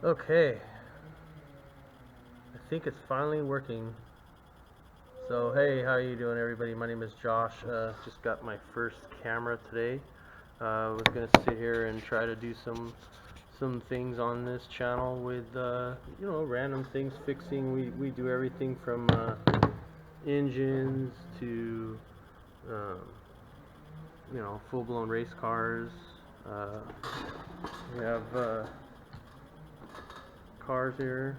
Okay, I think it's finally working. So hey, how you doing everybody? My name is Josh. Just got my first camera today. I was gonna sit here and try to do some things on this channel with random things fixing. We do everything from engines to um, full-blown race cars. We have cars here,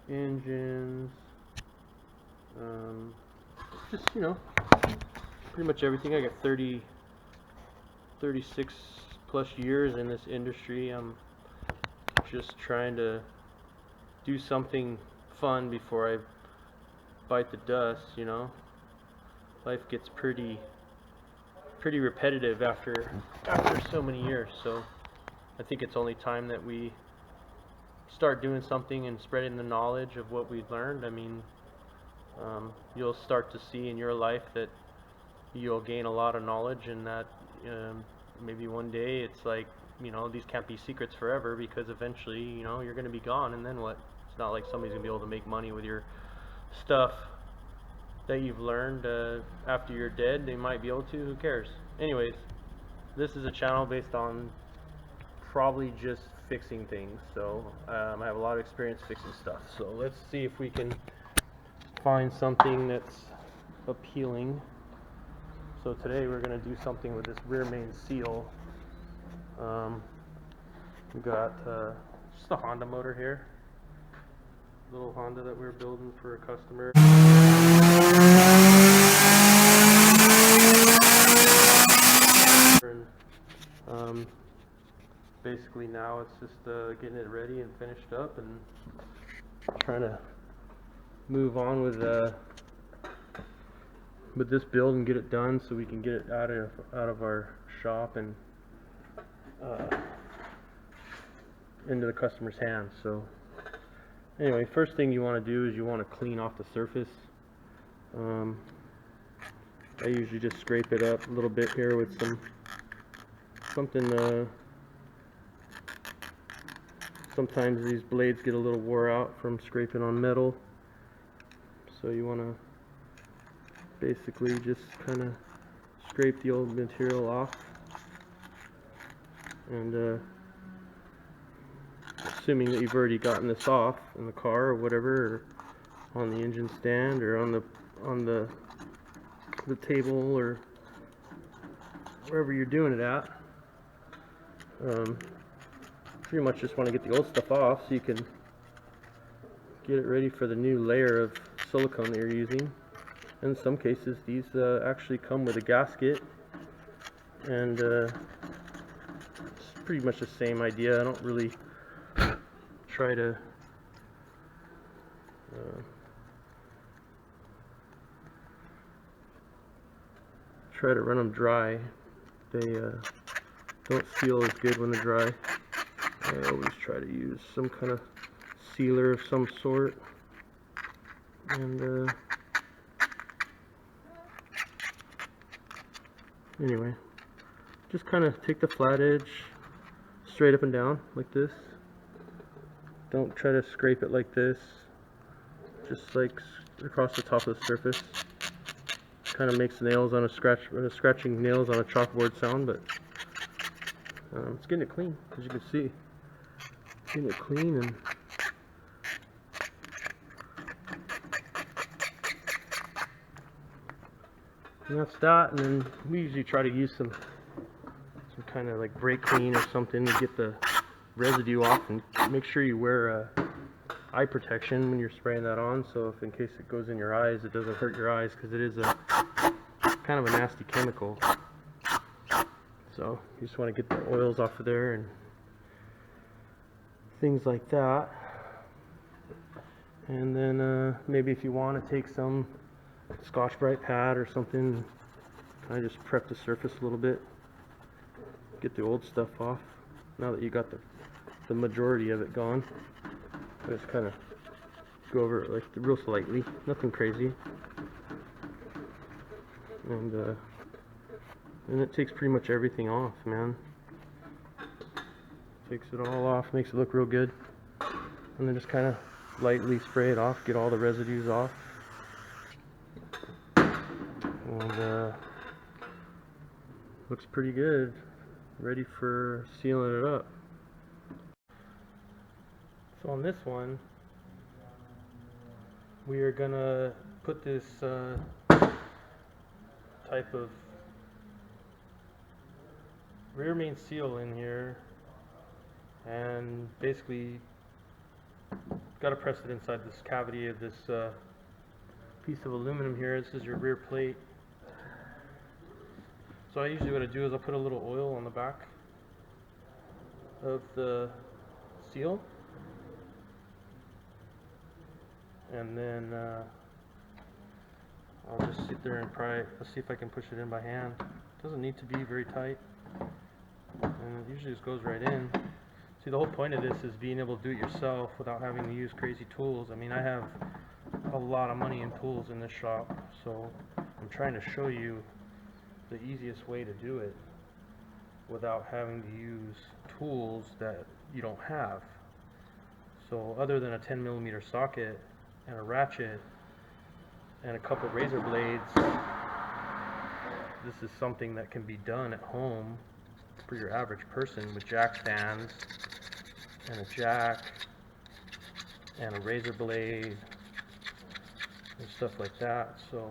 engines, just pretty much everything. I got 36 plus years in this industry. I'm just trying to do something fun before I bite the dust. Life gets pretty repetitive after so many years. So I think it's only time that we start doing something and spreading the knowledge of what we've learned. I mean, you'll start to see in your life that you'll gain a lot of knowledge, and that maybe one day it's like, these can't be secrets forever, because eventually, you're going to be gone, and then what? It's not like somebody's going to be able to make money with your stuff that you've learned after you're dead. They might be able to, who cares? Anyways, this is a channel based on probably just fixing things, so I have a lot of experience fixing stuff. So let's see if we can find something that's appealing. So today we're going to do something with this rear main seal. We got just a Honda motor here, little Honda that we're building for a customer. Basically now it's just getting it ready and finished up, and trying to move on with this build and get it done so we can get it out of our shop and into the customer's hands. So anyway, first thing you want to do is you want to clean off the surface. I usually just scrape it up a little bit here with something. Sometimes these blades get a little wore out from scraping on metal, so you want to basically just kind of scrape the old material off, and assuming that you've already gotten this off in the car or whatever, or on the engine stand, or on the table, or wherever you're doing it at. Pretty much just want to get the old stuff off so you can get it ready for the new layer of silicone that you're using. In some cases these actually come with a gasket, and it's pretty much the same idea. I don't really try to run them dry. They don't seal as good when they're dry. I always try to use some kind of sealer of some sort, and anyway, just kind of take the flat edge straight up and down like this. Don't try to scrape it like this, just like across the top of the surface. Kind of makes nails on scratching nails on a chalkboard sound, but it's getting it clean, as you can see. Getting it clean, and that's that. And then we usually try to use some kind of like brake clean or something to get the residue off, and make sure you wear eye protection when you're spraying that on, so if in case it goes in your eyes, it doesn't hurt your eyes, because it is a kind of a nasty chemical. So you just want to get the oils off of there and things like that. And then maybe if you want to take some Scotch-Brite pad or something, kind of just prep the surface a little bit, get the old stuff off. Now that you got the majority of it gone, I just kind of go over it like real slightly, nothing crazy, and it takes pretty much everything off, man. Takes it all off, makes it look real good. And then just kind of lightly spray it off, get all the residues off. And looks pretty good. Ready for sealing it up. So on this one, we are gonna put this type of rear main seal in here, and basically got to press it inside this cavity of this piece of aluminum here. This is your rear plate. So usually what I do is I'll put a little oil on the back of the seal, and then I'll just sit there and let's see if I can push it in by hand. It doesn't need to be very tight, and it usually just goes right in. See, the whole point of this is being able to do it yourself without having to use crazy tools. I mean, I have a lot of money in tools in this shop, so I'm trying to show you the easiest way to do it without having to use tools that you don't have. So other than a 10mm socket and a ratchet and a couple razor blades, this is something that can be done at home for your average person with jack stands and a jack and a razor blade and stuff like that. So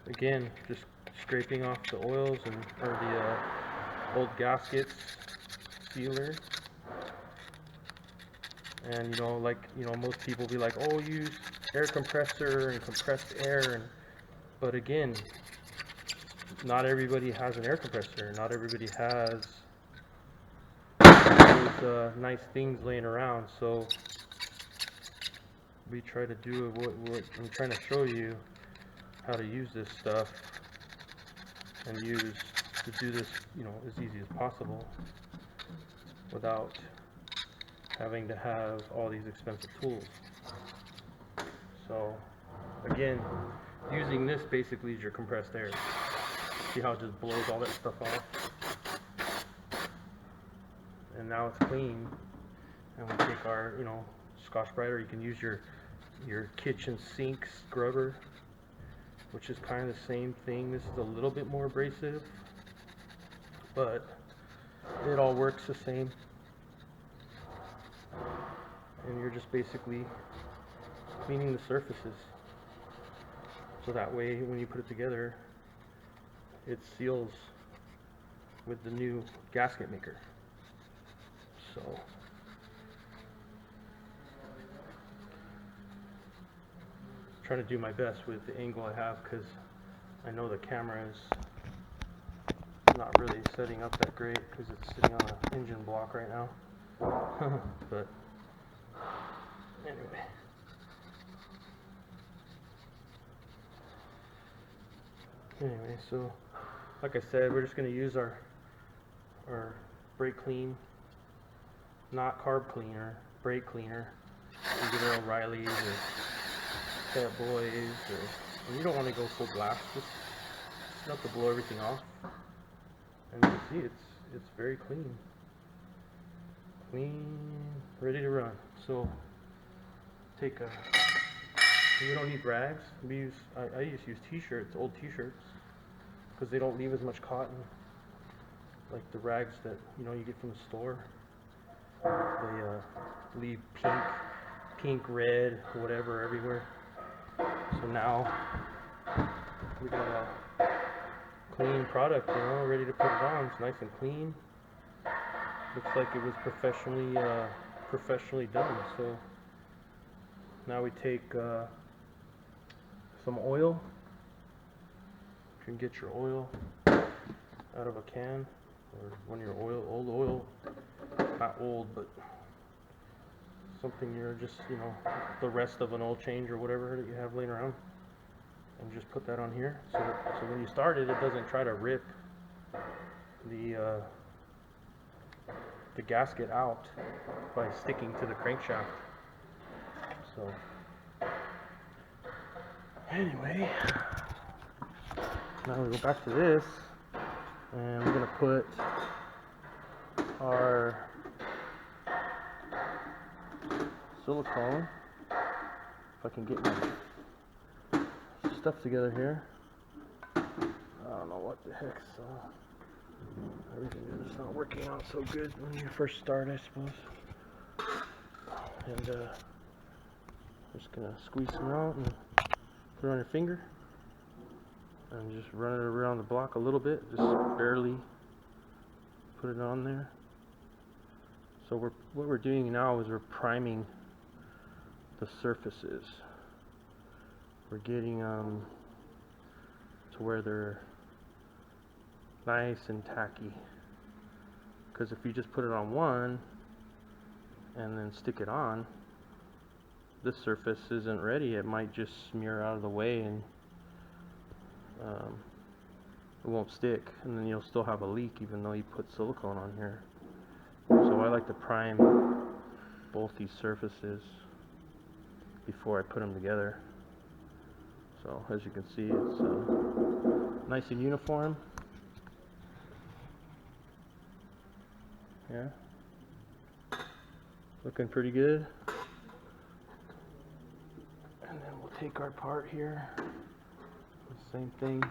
again, just scraping off the oils or the old gaskets sealer. And most people be like, oh, use air compressor and compressed air, but again, not everybody has an air compressor. Not everybody has those nice things laying around. So we try to do what I'm trying to show you how to use this stuff and do this, as easy as possible without having to have all these expensive tools. So again, using this basically is your compressed air. See how it just blows all that stuff off? And now it's clean. And we take our, Scotch-Brite, or you can use your kitchen sink scrubber, which is kind of the same thing. This is a little bit more abrasive, but it all works the same. And you're just basically cleaning the surfaces, so that way when you put it together, it seals with the new gasket maker. So trying to do my best with the angle I have, because I know the camera is not really setting up that great because it's sitting on an engine block right now. But anyway, so like I said, we're just going to use our brake clean, not carb cleaner, brake cleaner. You get it O'Reilly's or Pet Boys, and you don't want to go full blast, just enough to blow everything off. And you can see it's very clean, ready to run. So you don't need rags. I used to use t-shirts, old t-shirts, because they don't leave as much cotton like the rags that you get from the store. They leave pink, red, whatever everywhere. So now we got a clean product, ready to put it on. It's nice and clean. Looks like it was professionally done. So now we take some oil. You can get your oil out of a can, or when your old oil, not old, but something you're just, the rest of an oil change or whatever that you have laying around, and just put that on here, so when you start it doesn't try to rip the gasket out by sticking to the crankshaft. So anyway, Now we go back to this, and we're gonna put our silicone, if I can get my stuff together here. I don't know what the heck, so everything is not working out so good when you first start, I suppose. And I'm just gonna squeeze some out and put it on your finger and just run it around the block a little bit, just barely put it on there. So what we're doing now is we're priming the surfaces. We're getting to where they're nice and tacky. Because if you just put it on one and then stick it on, this surface isn't ready. It might just smear out of the way and it won't stick, and then you'll still have a leak even though you put silicone on here. So I like to prime both these surfaces before I put them together. So as you can see, it's nice and uniform. Yeah, looking pretty good. And then we'll take our part here, same thing.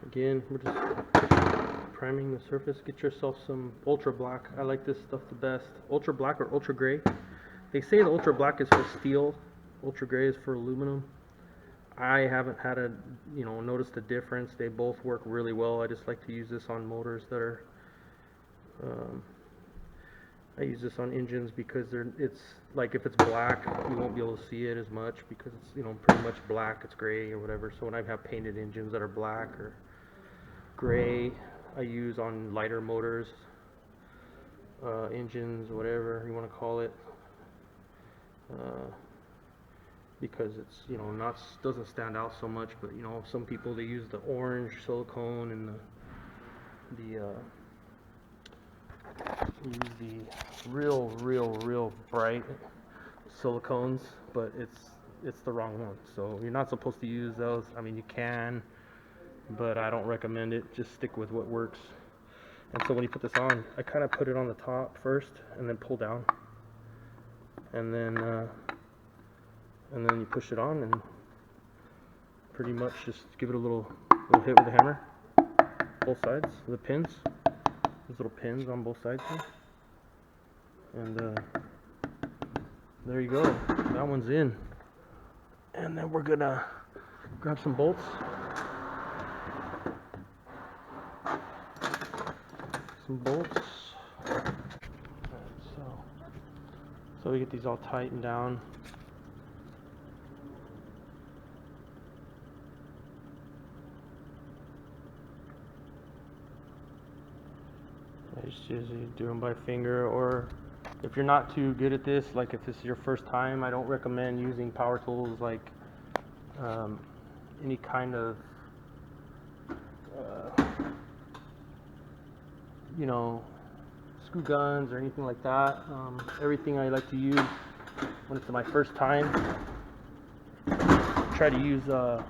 Again, we're just priming the surface. Get yourself some ultra black. I like this stuff the best. Ultra black or ultra gray. They say the ultra black is for steel, ultra gray is for aluminum. I haven't had noticed a difference. They both work really well. I just like to use this on motors that are I use this on engines because it's like, if it's black, you won't be able to see it as much because it's pretty much black, it's gray or whatever. So when I have painted engines that are black or gray, I use on lighter motors, engines, whatever you want to call it, because it's doesn't stand out so much. But some people, they use the orange silicone and use the real bright silicones, but it's the wrong one. So you're not supposed to use those. I mean, you can, but I don't recommend it. Just stick with what works. And so when you put this on, I kind of put it on the top first and then pull down, and then you push it on and pretty much just give it a little hit with the hammer, both sides, the pins. There's little pins on both sides here. And there you go. That one's in. And then we're gonna grab some bolts. So we get these all tightened down. I just usually do them by finger, or if you're not too good at this, like if this is your first time, I don't recommend using power tools like any kind of screw guns or anything like that. Everything I like to use when it's my first time, try to use as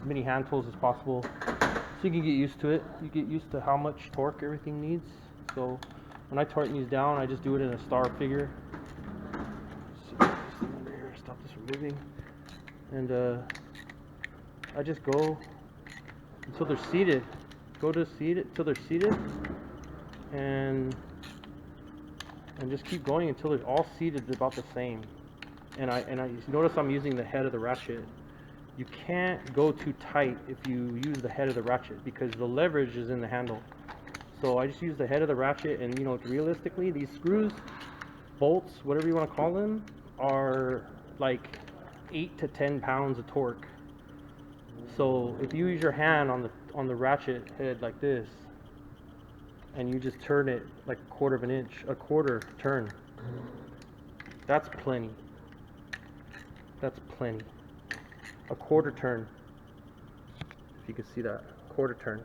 many hand tools as possible, so you can get used to it. You get used to how much torque everything needs. So when I tighten these down, I just do it in a star figure. Stop this from moving. And I just go until they're seated. Go to seated until they're seated, and just keep going until they're all seated about the same. And I notice I'm using the head of the ratchet. You can't go too tight if you use the head of the ratchet because the leverage is in the handle. So I just use the head of the ratchet, and you know, realistically, these screws, bolts, whatever you want to call them, are like 8 to 10 pounds of torque. So if you use your hand on the ratchet head like this, and you just turn it like a quarter of an inch, a quarter turn, that's plenty. That's plenty. A quarter turn, if you can see that, quarter turn.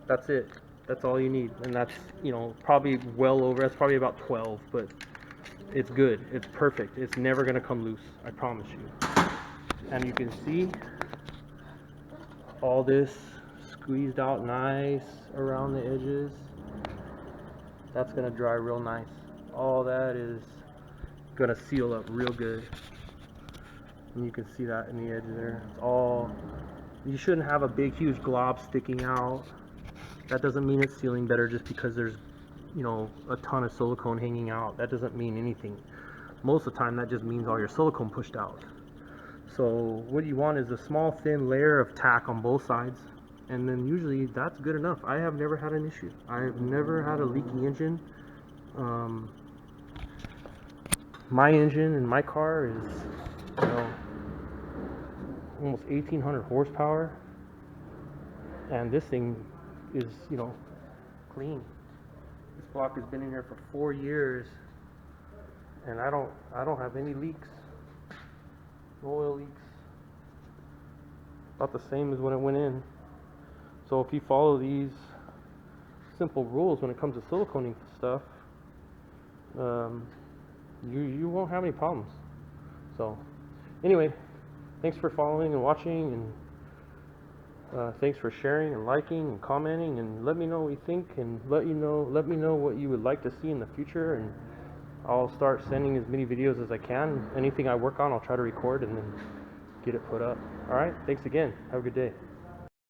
That's it. That's all you need, and that's, you know, probably well over. That's probably about 12, but it's good. It's perfect. It's never gonna come loose. I promise you. And you can see all this squeezed out nice around the edges. That's gonna dry real nice. All that is gonna seal up real good. And you can see that in the edge there. It's all, you shouldn't have a big huge glob sticking out. That doesn't mean it's sealing better just because there's, you know, a ton of silicone hanging out. That doesn't mean anything. Most of the time that just means all your silicone pushed out. So what you want is a small thin layer of tack on both sides, and then usually that's good enough. I have never had an issue. I have never had a leaky engine. My engine in my car is, you know, almost 1,800 horsepower, and this thing is, you know, clean. This block has been in here for 4 years, and I don't have any leaks. No oil leaks. About the same as when it went in. So if you follow these simple rules when it comes to siliconing stuff, you won't have any problems. So anyway, thanks for following and watching, and thanks for sharing and liking and commenting, and let me know what you think, and let me know what you would like to see in the future, and I'll start sending as many videos as I can. Anything I work on, I'll try to record and then get it put up. All right, thanks again. Have a good day.